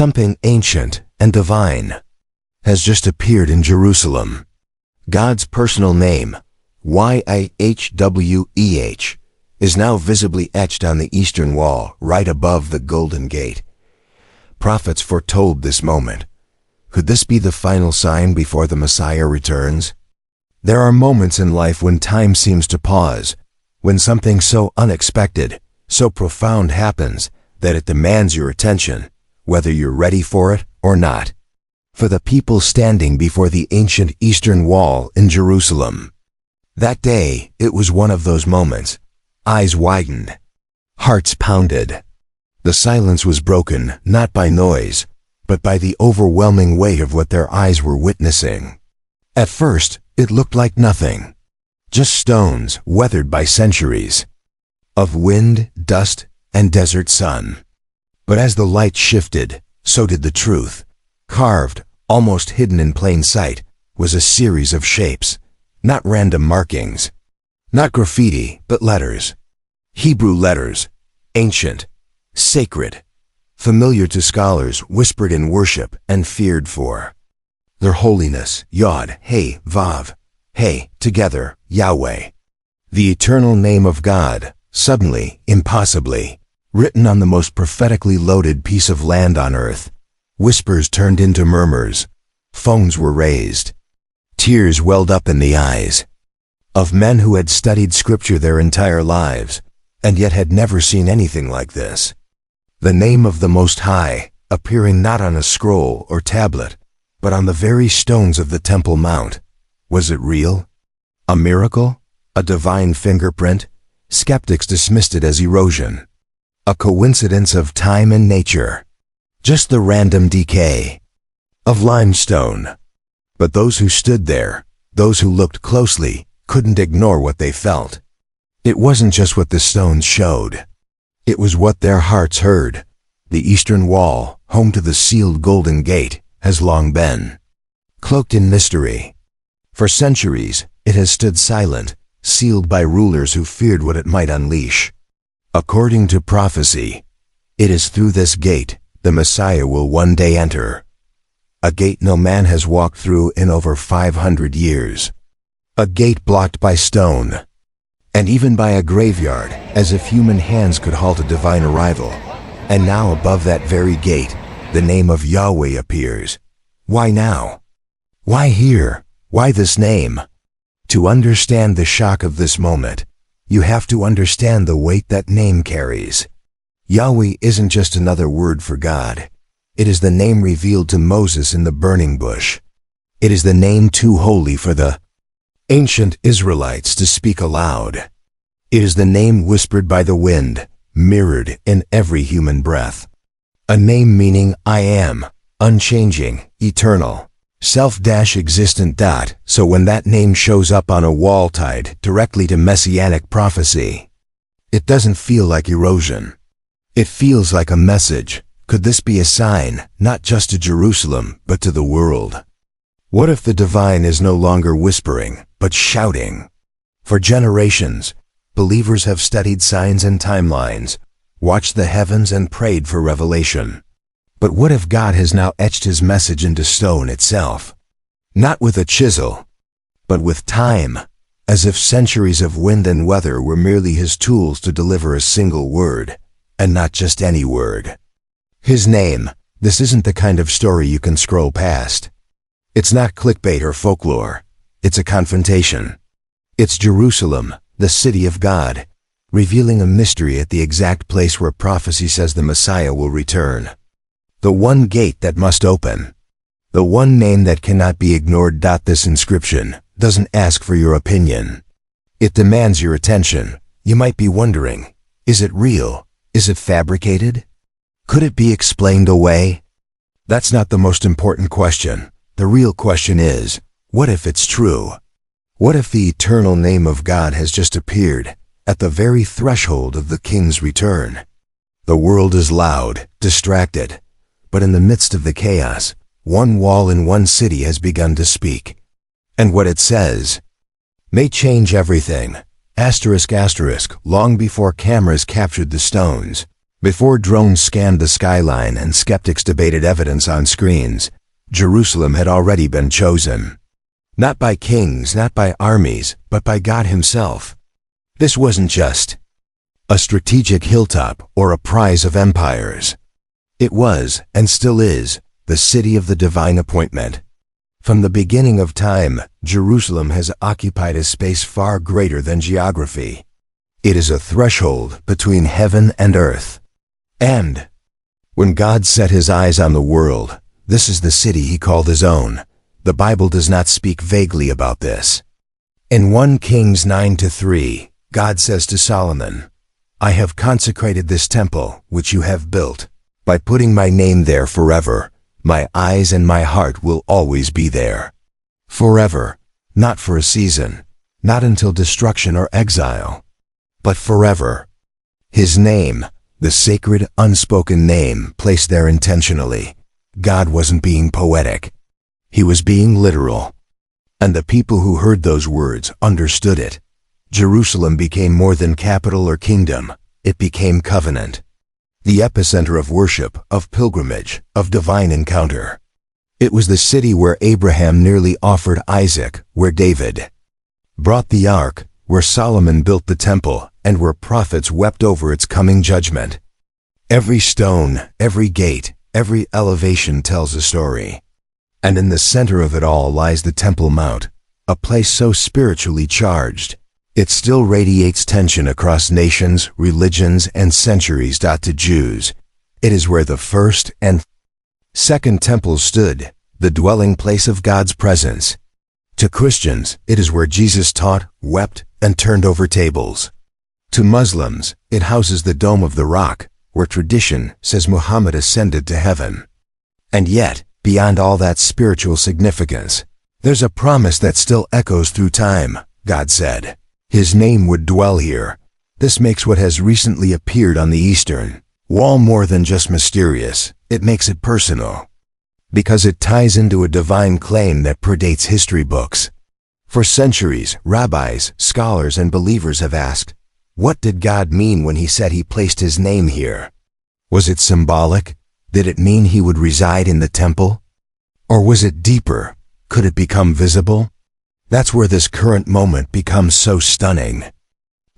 Something ancient and divine has just appeared in Jerusalem. God's personal name, Yahweh, is now visibly etched on the eastern wall right above the Golden Gate. Prophets foretold this moment. Could this be the final sign before the Messiah returns? There are moments in life when time seems to pause, when something so unexpected, so profound happens that it demands your attention, whether you're ready for it or not. For the people standing before the ancient eastern wall in Jerusalem, that day it was one of those moments. Eyes widened, hearts pounded. The silence was broken not by noise, but by the overwhelming weight of what their eyes were witnessing. At first, it looked like nothing, just stones weathered by centuries of wind, dust, and desert sun. But as the light shifted, so did the truth. Carved, almost hidden in plain sight, was a series of shapes, not random markings, not graffiti, but letters. Hebrew letters, ancient, sacred, familiar to scholars, whispered in worship and feared for. Their holiness, Yod, He, Vav, He, together, Yahweh. The eternal name of God, suddenly, impossibly, written on the most prophetically loaded piece of land on earth. Whispers turned into murmurs. Phones were raised. Tears welled up in the eyes of men who had studied Scripture their entire lives, and yet had never seen anything like this. The name of the Most High, appearing not on a scroll or tablet, but on the very stones of the Temple Mount. Was it real? A miracle? A divine fingerprint? Skeptics dismissed it as erosion. A coincidence of time and nature. Just the random decay of limestone. But those who stood there, those who looked closely, couldn't ignore what they felt. It wasn't just what the stones showed. It was what their hearts heard. The eastern wall, home to the sealed Golden Gate, has long been cloaked in mystery. For centuries, it has stood silent, sealed by rulers who feared what it might unleash. According to prophecy, it is through this gate the Messiah will one day enter. A gate no man has walked through in over 500 years. A gate blocked by stone, and even by a graveyard, as if human hands could halt a divine arrival. And now above that very gate, the name of Yahweh appears. Why now? Why here? Why this name? To understand the shock of this moment, you have to understand the weight that name carries. Yahweh isn't just another word for God. It is the name revealed to Moses in the burning bush. It is the name too holy for the ancient Israelites to speak aloud. It is the name whispered by the wind, mirrored in every human breath. A name meaning I am, unchanging, eternal, self-existent. So when that name shows up on a wall tied directly to messianic prophecy, it doesn't feel like erosion. It feels like a message. Could this be a sign, not just to Jerusalem, but to the world? What if the divine is no longer whispering, but shouting? For generations, believers have studied signs and timelines, watched the heavens and prayed for revelation. But what if God has now etched his message into stone itself? Not with a chisel, but with time, as if centuries of wind and weather were merely his tools to deliver a single word, and not just any word. His name. This isn't the kind of story you can scroll past. It's not clickbait or folklore. It's a confrontation. It's Jerusalem, the city of God, revealing a mystery at the exact place where prophecy says the Messiah will return. The one gate that must open. The one name that cannot be ignored. This inscription doesn't ask for your opinion. It demands your attention. You might be wondering, is it real? Is it fabricated? Could it be explained away? That's not the most important question. The real question is, what if it's true? What if the eternal name of God has just appeared at the very threshold of the King's return? The world is loud, distracted, but in the midst of the chaos, one wall in one city has begun to speak. And what it says may change everything. Asterisk, long before cameras captured the stones, Before drones scanned the skyline and skeptics debated evidence on screens, Jerusalem had already been chosen. Not by kings, not by armies, but by God himself. This wasn't just a strategic hilltop or a prize of empires. It was, and still is, the city of the divine appointment. From the beginning of time, Jerusalem has occupied a space far greater than geography. It is a threshold between heaven and earth. And when God set his eyes on the world, this is the city he called his own. The Bible does not speak vaguely about this. In 1 Kings 9-3, God says to Solomon, "I have consecrated this temple which you have built, by putting my name there forever. My eyes and my heart will always be there." Forever, not for a season, not until destruction or exile, but forever. His name, the sacred, unspoken name placed there intentionally. God wasn't being poetic. He was being literal. And the people who heard those words understood it. Jerusalem became more than capital or kingdom. It became covenant. The epicenter of worship, of pilgrimage, of divine encounter. It was the city where Abraham nearly offered Isaac, where David brought the ark, where Solomon built the temple, and where prophets wept over its coming judgment. Every stone, every gate, every elevation tells a story. And in the center of it all lies the Temple Mount, a place so spiritually charged, it still radiates tension across nations, religions, and centuries. To Jews, it is where the first and second temples stood, the dwelling place of God's presence. To Christians, it is where Jesus taught, wept, and turned over tables. To Muslims, it houses the Dome of the Rock, where tradition says Muhammad ascended to heaven. And yet, beyond all that spiritual significance, there's a promise that still echoes through time. God said his name would dwell here. This makes what has recently appeared on the eastern wall more than just mysterious. It makes it personal, because it ties into a divine claim that predates history books. For centuries, rabbis, scholars, and believers have asked, what did God mean when he said he placed his name here? Was it symbolic? Did it mean he would reside in the temple? Or was it deeper? Could it become visible? That's where this current moment becomes so stunning.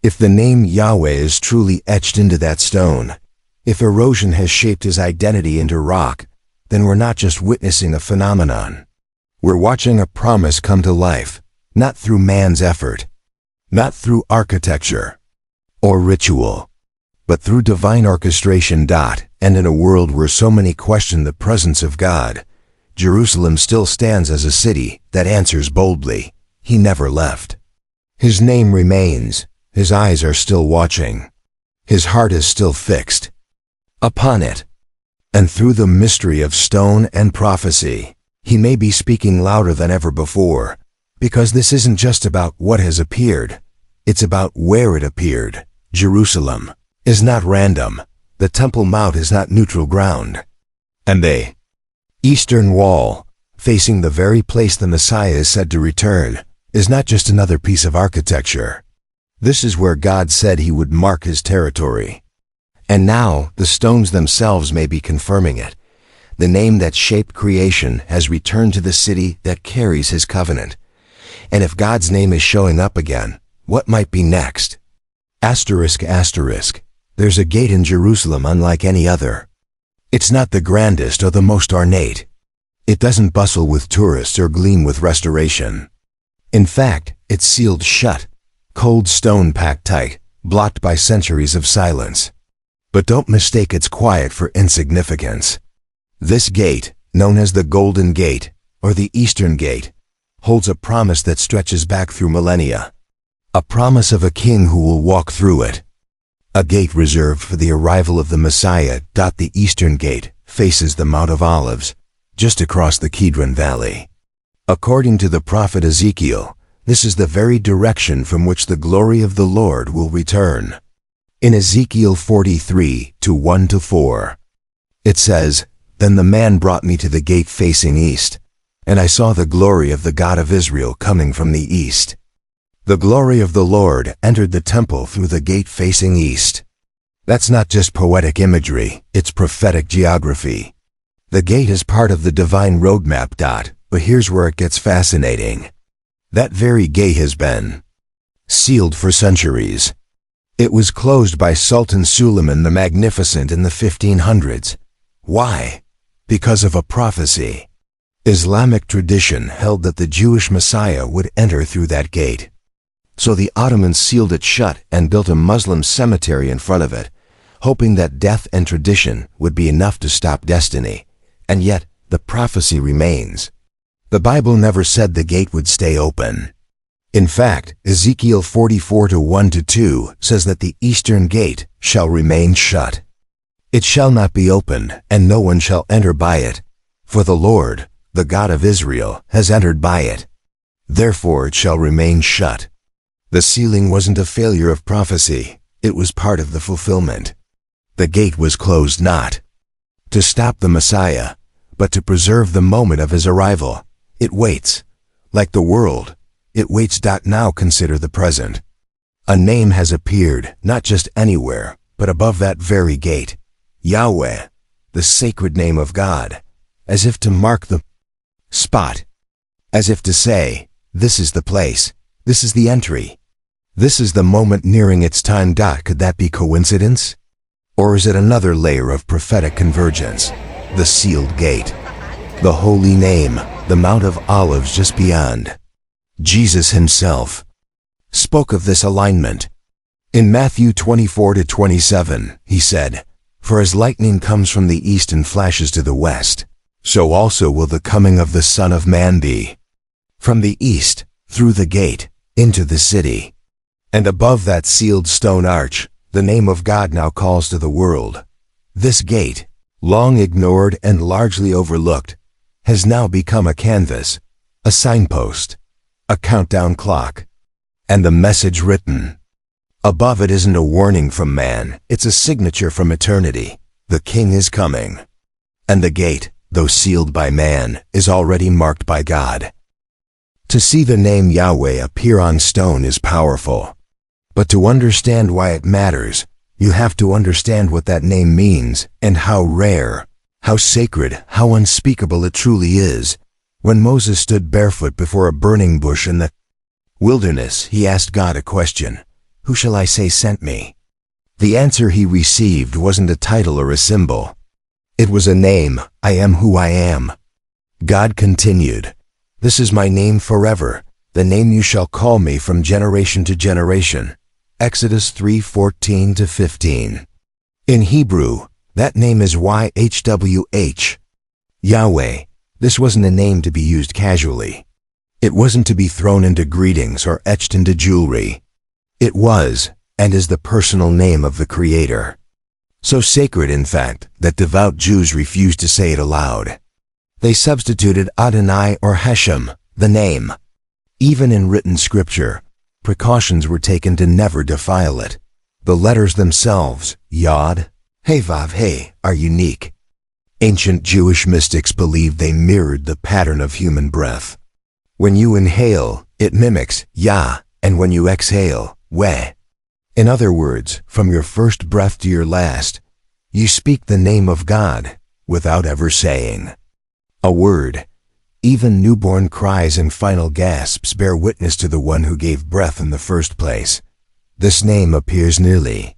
If the name Yahweh is truly etched into that stone, if erosion has shaped his identity into rock, then we're not just witnessing a phenomenon. We're watching a promise come to life, not through man's effort, not through architecture or ritual, but through divine orchestration. And in a world where so many question the presence of God, Jerusalem still stands as a city that answers boldly. He never left. His name remains. His eyes are still watching. His heart is still fixed upon it. And through the mystery of stone and prophecy, he may be speaking louder than ever before, because this isn't just about what has appeared. It's about where it appeared. Jerusalem is not random. The Temple Mount is not neutral ground. And the eastern wall, facing the very place the Messiah is said to return, is not just another piece of architecture. This is where God said he would mark his territory. And now, the stones themselves may be confirming it. The name that shaped creation has returned to the city that carries his covenant. And if God's name is showing up again, what might be next? Asterisk, asterisk. There's a gate in Jerusalem unlike any other. It's not the grandest or the most ornate. It doesn't bustle with tourists or gleam with restoration. In fact, it's sealed shut, cold stone packed tight, blocked by centuries of silence. But don't mistake its quiet for insignificance. This gate, known as the Golden Gate, or the Eastern Gate, holds a promise that stretches back through millennia. A promise of a king who will walk through it. A gate reserved for the arrival of the Messiah. The Eastern Gate faces the Mount of Olives, just across the Kidron Valley. According to the prophet Ezekiel, this is the very direction from which the glory of the Lord will return. In Ezekiel 43, 1-4, it says, "Then the man brought me to the gate facing east, and I saw the glory of the God of Israel coming from the east." The glory of the Lord entered the temple through the gate facing east. That's not just poetic imagery, it's prophetic geography. The gate is part of the divine roadmap. But here's where it gets fascinating. That very gate has been sealed for centuries. It was closed by Sultan Suleiman the Magnificent in the 1500s. Why? Because of a prophecy. Islamic tradition held that the Jewish Messiah would enter through that gate. So the Ottomans sealed it shut and built a Muslim cemetery in front of it, hoping that death and tradition would be enough to stop destiny. And yet, the prophecy remains. The Bible never said the gate would stay open. In fact, Ezekiel 44:1-2 says that the eastern gate shall remain shut. It shall not be opened, and no one shall enter by it. For the Lord, the God of Israel, has entered by it. Therefore it shall remain shut. The sealing wasn't a failure of prophecy, it was part of the fulfillment. The gate was closed not to stop the Messiah, but to preserve the moment of his arrival. It waits. Like the world, it waits. Now consider the present. A name has appeared, not just anywhere, but above that very gate. Yahweh, the sacred name of God, as if to mark the spot. As if to say, this is the place, this is the entry. This is the moment nearing its time. Could that be coincidence? Or is it another layer of prophetic convergence? The sealed gate. The holy name, the Mount of Olives just beyond. Jesus himself spoke of this alignment. In Matthew 24-27, he said, "For as lightning comes from the east and flashes to the west, so also will the coming of the Son of Man be." From the east, through the gate, into the city. And above that sealed stone arch, the name of God now calls to the world. This gate, long ignored and largely overlooked, has now become a canvas, a signpost, a countdown clock, and the message written. Above it isn't a warning from man, it's a signature from eternity. The King is coming. And the gate, though sealed by man, is already marked by God. To see the name Yahweh appear on stone is powerful. But to understand why it matters, you have to understand what that name means and how rare, how sacred, how unspeakable it truly is. When Moses stood barefoot before a burning bush in the wilderness, he asked God a question. Who shall I say sent me? The answer he received wasn't a title or a symbol. It was a name. I am who I am. God continued, "This is my name forever, the name you shall call me from generation to generation." Exodus 3:14-15. In Hebrew, that name is YHWH. Yahweh. This wasn't a name to be used casually. It wasn't to be thrown into greetings or etched into jewelry. It was, and is the personal name of the Creator. So sacred, in fact, that devout Jews refused to say it aloud. They substituted Adonai or Hashem, the name. Even in written scripture, precautions were taken to never defile it. The letters themselves, Yod, He Vav He, are unique. Ancient Jewish mystics believed they mirrored the pattern of human breath. When you inhale, it mimics Yah, and when you exhale, Weh. In other words, from your first breath to your last, you speak the name of God without ever saying a word. Even newborn cries and final gasps bear witness to the one who gave breath in the first place. This name appears nearly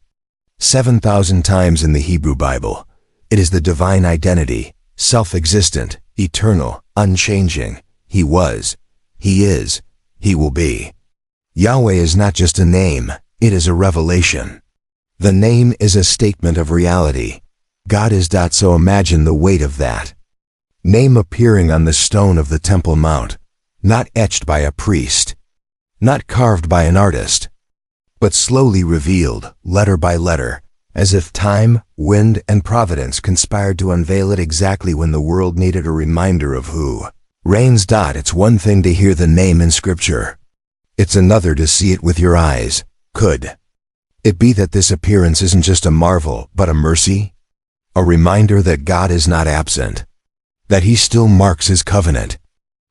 7,000 times in the Hebrew Bible. It is the divine identity, self-existent, eternal, unchanging. He was, He is, He will be. Yahweh is not just a name, it is a revelation. The name is a statement of reality. God is. So imagine the weight of that name appearing on the stone of the Temple Mount, not etched by a priest, not carved by an artist, but slowly revealed, letter by letter, as if time, wind, and providence conspired to unveil it exactly when the world needed a reminder of who reigns. It's one thing to hear the name in Scripture. It's another to see it with your eyes. Could it be that this appearance isn't just a marvel, but a mercy? A reminder that God is not absent, that He still marks His covenant,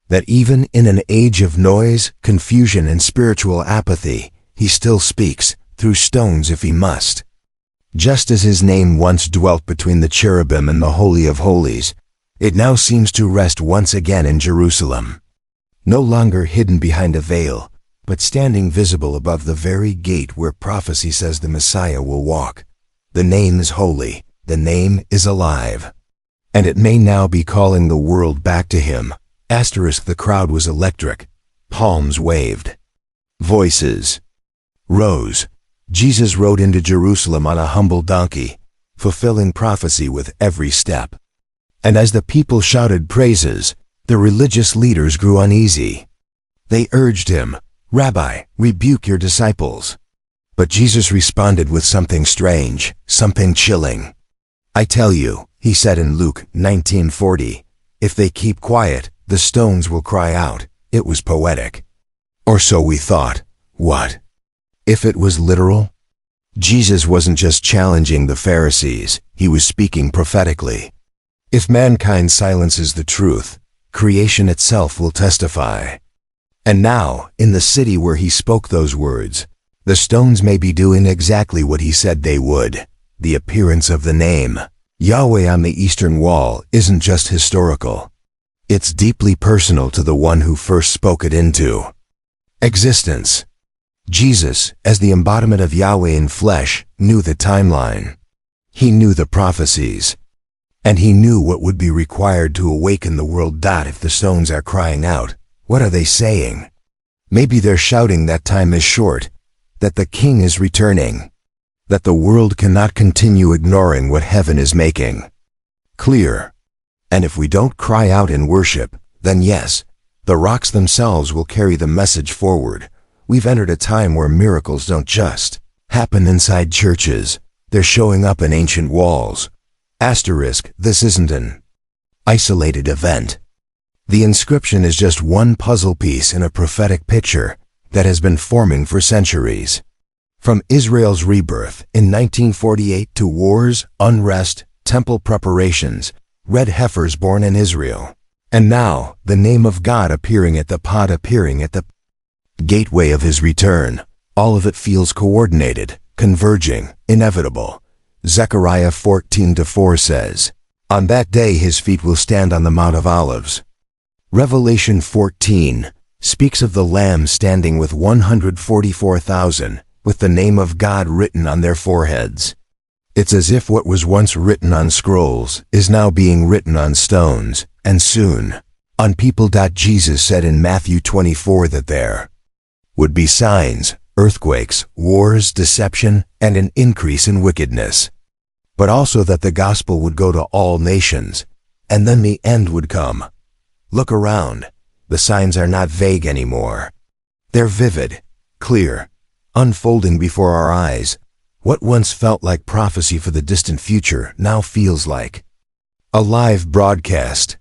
that even in an age of noise, confusion, and spiritual apathy, He still speaks, through stones if He must. Just as his name once dwelt between the cherubim and the Holy of Holies, it now seems to rest once again in Jerusalem. No longer hidden behind a veil, but standing visible above the very gate where prophecy says the Messiah will walk. The name is holy, the name is alive. And it may now be calling the world back to him. The crowd was electric. Palms waved. Voices rose. Jesus rode into Jerusalem on a humble donkey, fulfilling prophecy with every step. And as the people shouted praises, the religious leaders grew uneasy. They urged him, "Rabbi, rebuke your disciples." But Jesus responded with something strange, something chilling. "I tell you," he said in Luke 19:40, "if they keep quiet, the stones will cry out." It was poetic. Or so we thought. What if it was literal? Jesus wasn't just challenging the Pharisees, he was speaking prophetically. If mankind silences the truth, creation itself will testify. And now, in the city where he spoke those words, the stones may be doing exactly what he said they would. The appearance of the name, Yahweh on the eastern wall, isn't just historical. It's deeply personal to the one who first spoke it into existence. Jesus, as the embodiment of Yahweh in flesh, knew the timeline. He knew the prophecies. And he knew what would be required to awaken the world. If the stones are crying out, what are they saying? Maybe they're shouting that time is short, that the King is returning, that the world cannot continue ignoring what heaven is making clear. And if we don't cry out in worship, then yes, the rocks themselves will carry the message forward. We've entered a time where miracles don't just happen inside churches, they're showing up in ancient walls. This isn't an isolated event. The inscription is just one puzzle piece in a prophetic picture that has been forming for centuries. From Israel's rebirth in 1948 to wars, unrest, temple preparations, red heifers born in Israel. And now, the name of God appearing at the gateway of his return. All of it feels coordinated, converging, inevitable. Zechariah 14:4 says, "On that day his feet will stand on the Mount of Olives." Revelation 14 speaks of the Lamb standing with 144,000, with the name of God written on their foreheads. It's as if what was once written on scrolls is now being written on stones, and soon, on people. Jesus said in Matthew 24 that there would be signs, earthquakes, wars, deception, and an increase in wickedness. But also that the gospel would go to all nations, and then the end would come. Look around. The signs are not vague anymore. They're vivid, clear, unfolding before our eyes. What once felt like prophecy for the distant future now feels like a live broadcast.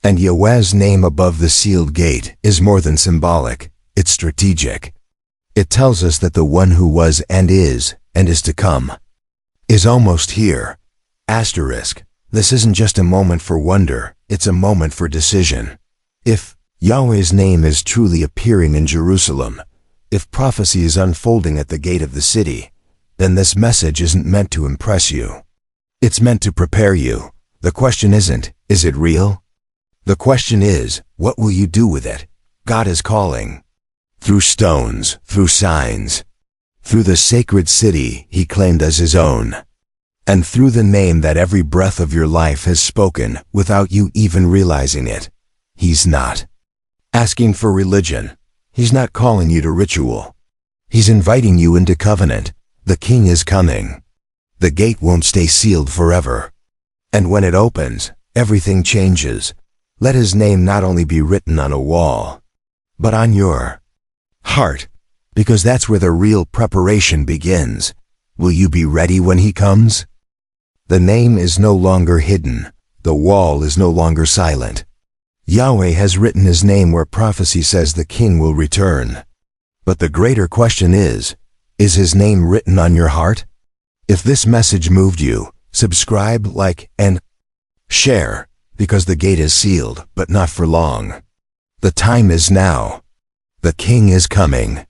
And Yahweh's name above the sealed gate is more than symbolic, it's strategic. It tells us that the one who was and is to come is almost here. This isn't just a moment for wonder, it's a moment for decision. If Yahweh's name is truly appearing in Jerusalem, if prophecy is unfolding at the gate of the city, then this message isn't meant to impress you. It's meant to prepare you. The question isn't, is it real? The question is, what will you do with it? God is calling. Through stones, through signs, through the sacred city he claimed as his own, and through the name that every breath of your life has spoken without you even realizing it. He's not asking for religion. He's not calling you to ritual. He's inviting you into covenant. The King is coming. The gate won't stay sealed forever. And when it opens, everything changes. Let his name not only be written on a wall, but on your heart, because that's where the real preparation begins. Will you be ready when he comes? The name is no longer hidden. The wall is no longer silent. Yahweh has written his name where prophecy says the King will return. But the greater question is his name written on your heart? If this message moved you, subscribe, like, and share, because the gate is sealed, but not for long. The time is now. The King is coming.